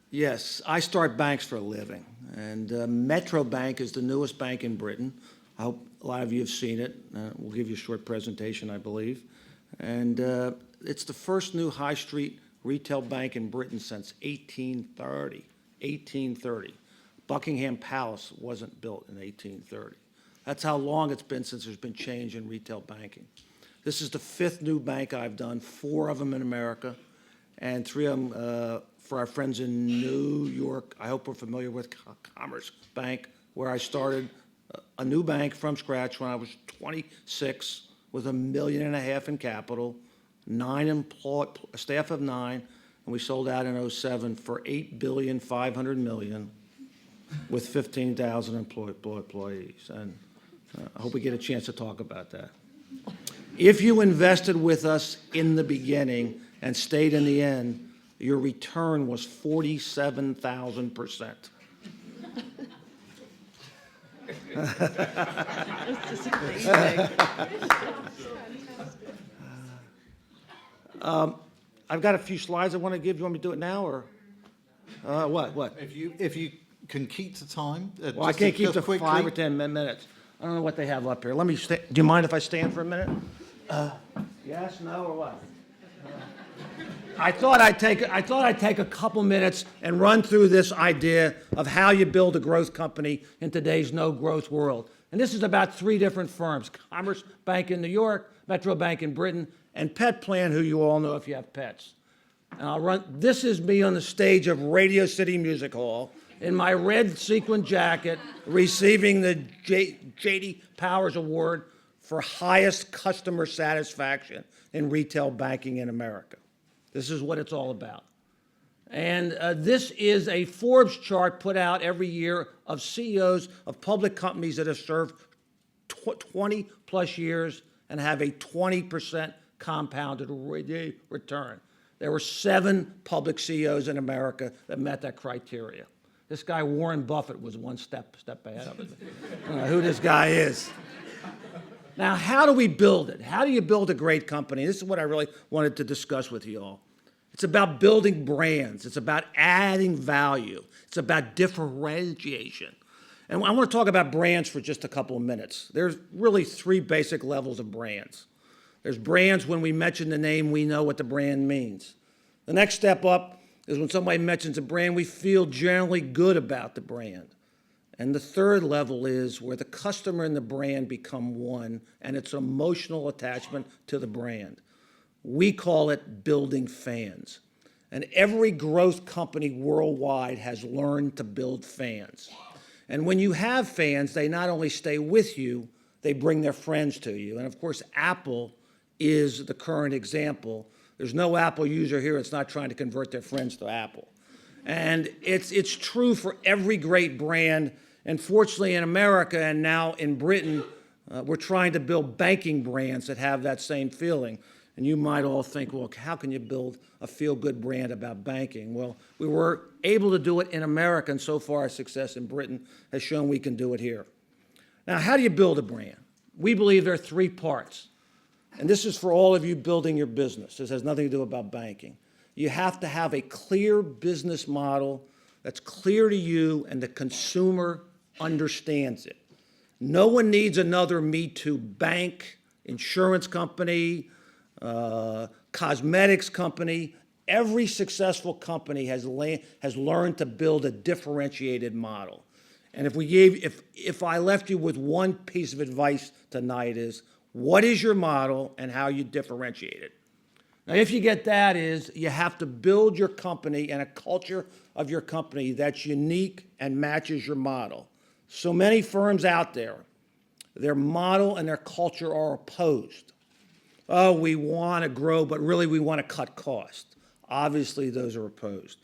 Yes, I start banks for a living, and Metro Bank is the newest bank in Britain. I hope a lot of you have seen it. We'll give you a short presentation, I believe. And it's the first new high street retail bank in Britain since 1830. 1830. Buckingham Palace wasn't built in 1830. That's how long it's been since there's been change in retail banking. This is the fifth new bank I've done, four of them in America, and three of them for our friends in New York. I hope we're familiar with Commerce Bank, where I started a new bank from scratch when I was 26 with $1.5 million in capital, a staff of 9, and we sold out in '07 for $8.5 billion with 15,000 employees. And I hope we get a chance to talk about that. If you invested with us in the beginning and stayed in the end, your return was 47,000%. I've got a few slides I want to give. You want me to do it now, or what? If you can keep to time. Well, I can't keep to 5 or 10 minutes. I don't know what they have up here. Let me. Do you mind if I stand for a minute? Yes, no, or what? I thought I'd take a couple minutes and run through this idea of how you build a growth company in today's no-growth world. And this is about three different firms: Commerce Bank in New York, Metro Bank in Britain, and Pet Plan, who you all know if you have pets. And this is me on the stage of Radio City Music Hall in my red sequin jacket, receiving the J.D. Powers Award for highest customer satisfaction in retail banking in America. This is what it's all about. And this is a Forbes chart put out every year of CEOs of public companies that have served 20 plus years and have a 20% compounded return. There were 7 public CEOs in America that met that criteria. This guy, Warren Buffett, was one step ahead of it. I don't know who this guy is. Now, how do we build it? How do you build a great company? This is what I really wanted to discuss with you all. It's about building brands. It's about adding value. It's about differentiation. And I want to talk about brands for just a couple of minutes. There's really 3 basic levels of brands. There's brands when we mention the name, we know what the brand means. The next step up is when somebody mentions a brand, we feel generally good about the brand. And the third level is where the customer and the brand become one, and it's an emotional attachment to the brand. We call it building fans. And every growth company worldwide has learned to build fans. And when you have fans, they not only stay with you, they bring their friends to you. And of course, Apple is the current example. There's no Apple user here that's not trying to convert their friends to Apple. And it's true for every great brand. And fortunately, in America and now in Britain, we're trying to build banking brands that have that same feeling. And you might all think, well, how can you build a feel-good brand about banking? Well, we were able to do it in America, and so far our success in Britain has shown we can do it here. Now, how do you build a brand? We believe there are 3 parts. And this is for all of you building your business. This has nothing to do about banking. You have to have a clear business model that's clear to you and the consumer understands it. No one needs another Me Too bank, insurance company, cosmetics company. Every successful company has learned to build a differentiated model. And if I left you with one piece of advice tonight is, what is your model and how you differentiate it? Now, if you get that is, you have to build your company and a culture of your company that's unique and matches your model. So many firms out there, their model and their culture are opposed. Oh, we want to grow, but really we want to cut costs. Obviously, those are opposed.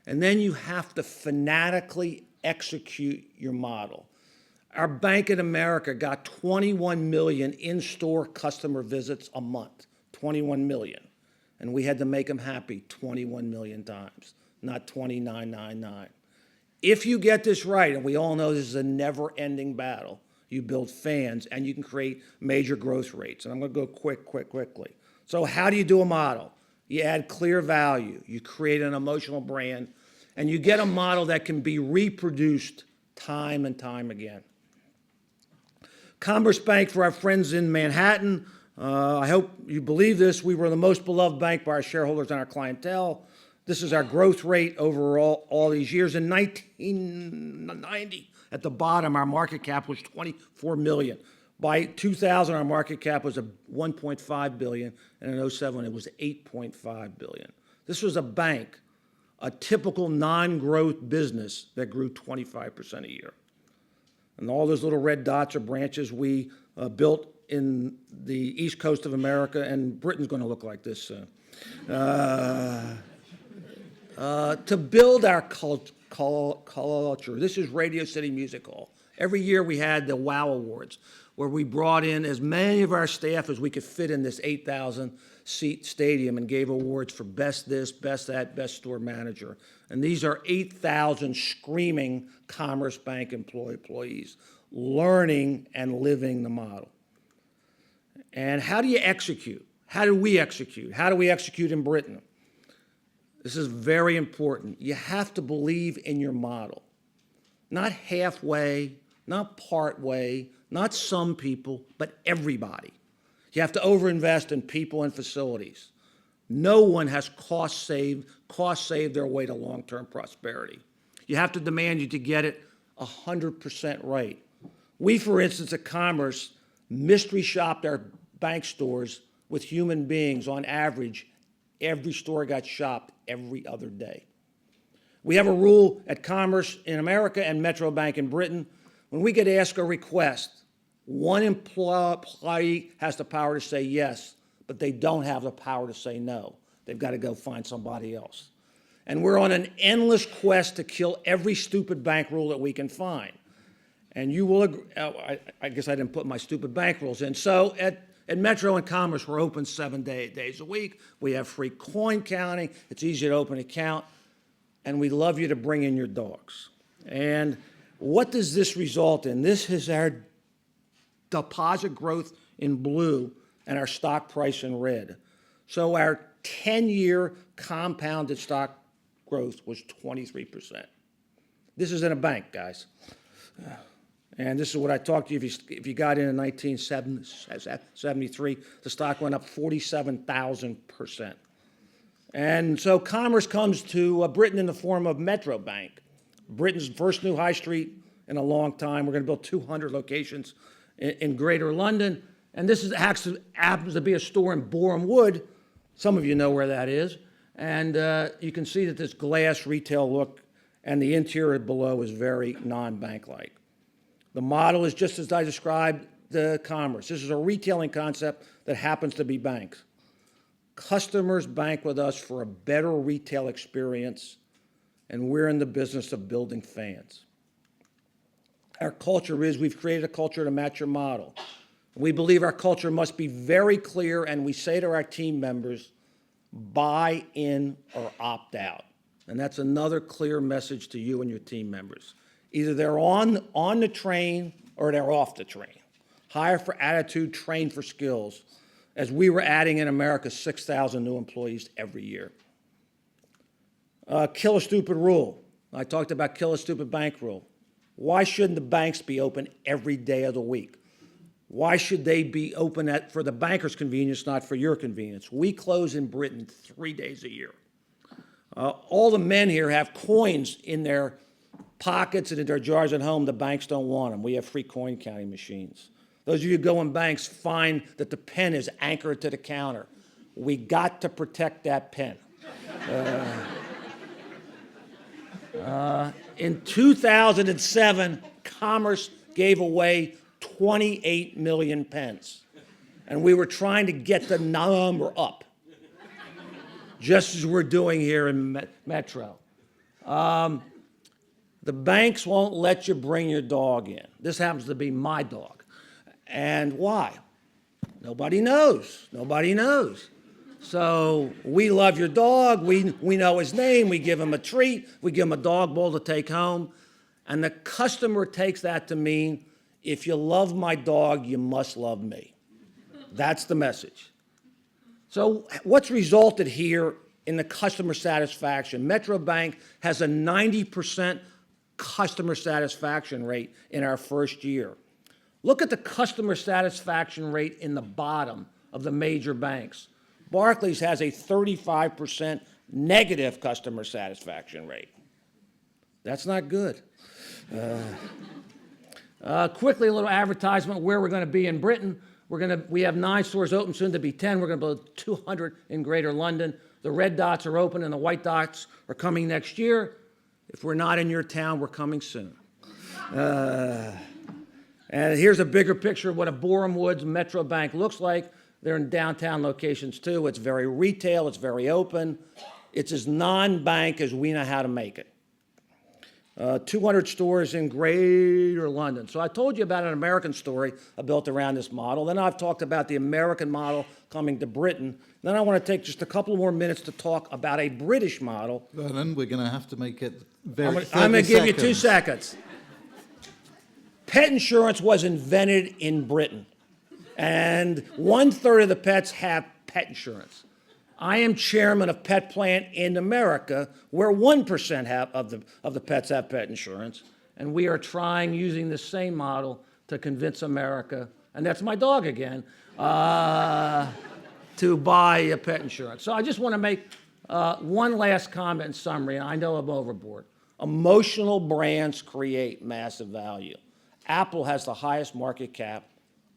And then you have to fanatically execute your model. Our bank in America got 21 million in-store customer visits a month, 21 million. And we had to make them happy 21 million times, not 29.99. If you get this right, and we all know this is a never-ending battle, you build fans, and you can create major growth rates. And I'm going to go quickly. So how do you do a model? You add clear value. You create an emotional brand. and you get a model that can be reproduced time and time again. Commerce Bank, for our friends in Manhattan, I hope you believe this, we were the most beloved bank by our shareholders and our clientele. This is our growth rate over all these years. In 1990, at the bottom, our market cap was 24 million. By 2000, our market cap was 1.5 billion, and in 07, it was 8.5 billion. This was a bank, a typical non-growth business that grew 25% a year. And all those little red dots are branches we built in the east coast of America, and Britain's going to look like this soon. To build our culture, this is Radio City Music Hall. Every year we had the WOW Awards, where we brought in as many of our staff as we could fit in this 8,000-seat stadium and gave awards for best this, best that, best store manager. And these are 8,000 screaming Commerce Bank employees, learning and living the model. And how do you execute? How do we execute? How do we execute in Britain? This is very important. You have to believe in your model. Not halfway, not part way, not some people, but everybody. You have to overinvest in people and facilities. No one has cost saved their way to long-term prosperity. You have to demand you to get it 100% right. We, for instance, at Commerce, mystery shopped our bank stores with human beings. On average, every store got shopped every other day. We have a rule at Commerce in America and Metro Bank in Britain. When we get asked a request, one employee has the power to say yes, but they don't have the power to say no. They've got to go find somebody else. And we're on an endless quest to kill every stupid bank rule that we can find. And you will agree, I guess I didn't put my stupid bank rules in. So at Metro and Commerce, we're open 7 days a week. We have free coin counting. It's easy to open an account. And we love you to bring in your dogs. And what does this result in? This is our deposit growth in blue and our stock price in red. So our 10-year compounded stock growth was 23%. This is in a bank, guys. And this is what I talked to you. If you got in 1973, the stock went up 47,000%. And so Commerce comes to Britain in the form of Metro Bank, Britain's first new high street in a long time. We're going to build 200 locations in Greater London. And this happens to be a store in Boreham Wood. Some of you know where that is. And you can see that this glass retail look and the interior below is very non-bank-like. The model is just as I described the Commerce. This is a retailing concept that happens to be banks. Customers bank with us for a better retail experience, and we're in the business of building fans. Our culture is we've created a culture to match your model. We believe our culture must be very clear, and we say to our team members, buy in or opt out. And that's another clear message to you and your team members. Either they're on the train or they're off the train. Hire for attitude, train for skills, as we were adding in America 6,000 new employees every year. Kill a stupid rule. I talked about kill a stupid bank rule. Why shouldn't the banks be open every day of the week? Why should they be open for the banker's convenience, not for your convenience? We close in Britain 3 days a year. All the men here have coins in their pockets and in their jars at home. The banks don't want them. We have free coin counting machines. Those of you who go in banks find that the pen is anchored to the counter. We got to protect that pen. In 2007, Commerce gave away 28 million pens. And we were trying to get the number up, just as we're doing here in Metro. The banks won't let you bring your dog in. This happens to be my dog. And why? Nobody knows. Nobody knows. So we love your dog. We know his name. We give him a treat. We give him a dog bowl to take home. And the customer takes that to mean, if you love my dog, you must love me. That's the message. So what's resulted here in the customer satisfaction. Metro Bank has a 90% customer satisfaction rate in our first year. Look at the customer satisfaction rate in the bottom of the major banks. Barclays has a 35% negative customer satisfaction rate. That's not good. Quickly, a little advertisement where we're going to be in Britain. We have 9 stores open, soon to be 10. We're going to build 200 in Greater London. The red dots are open and the white dots are coming next year. If we're not in your town, we're coming soon. And here's a bigger picture of what a Borehamwood Woods Metro Bank looks like. They're in downtown locations too. It's very retail, it's very open. It's as non-bank as we know how to make it. 200 stores in Greater London. So I told you about an American story I built around this model. Then I've talked about the American model coming to Britain. Then I want to take just a couple more minutes to talk about a British model. Vernon, we're going to have to make it very I'm going to give you 2 seconds. seconds. Pet insurance was invented in Britain, and 1/3 of the pets have pet insurance. I am chairman of Pet Plant in America, where 1% of the pets have pet insurance, and we are trying, using the same model, to convince America, and that's my dog again, to buy a pet insurance. So I just want to make one last comment in summary, and I know I'm overboard. Emotional brands create massive value. Apple has the highest market cap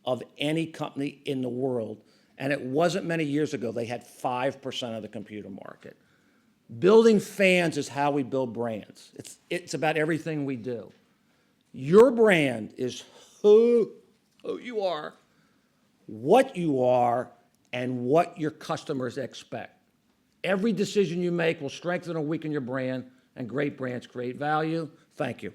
of any company in the world, and it wasn't many years ago they had 5% of the computer market. Building fans is how we build brands. It's about everything we do. Your brand is who you are, what you are, and what your customers expect. Every decision you make will strengthen or weaken your brand, and great brands create value. Thank you.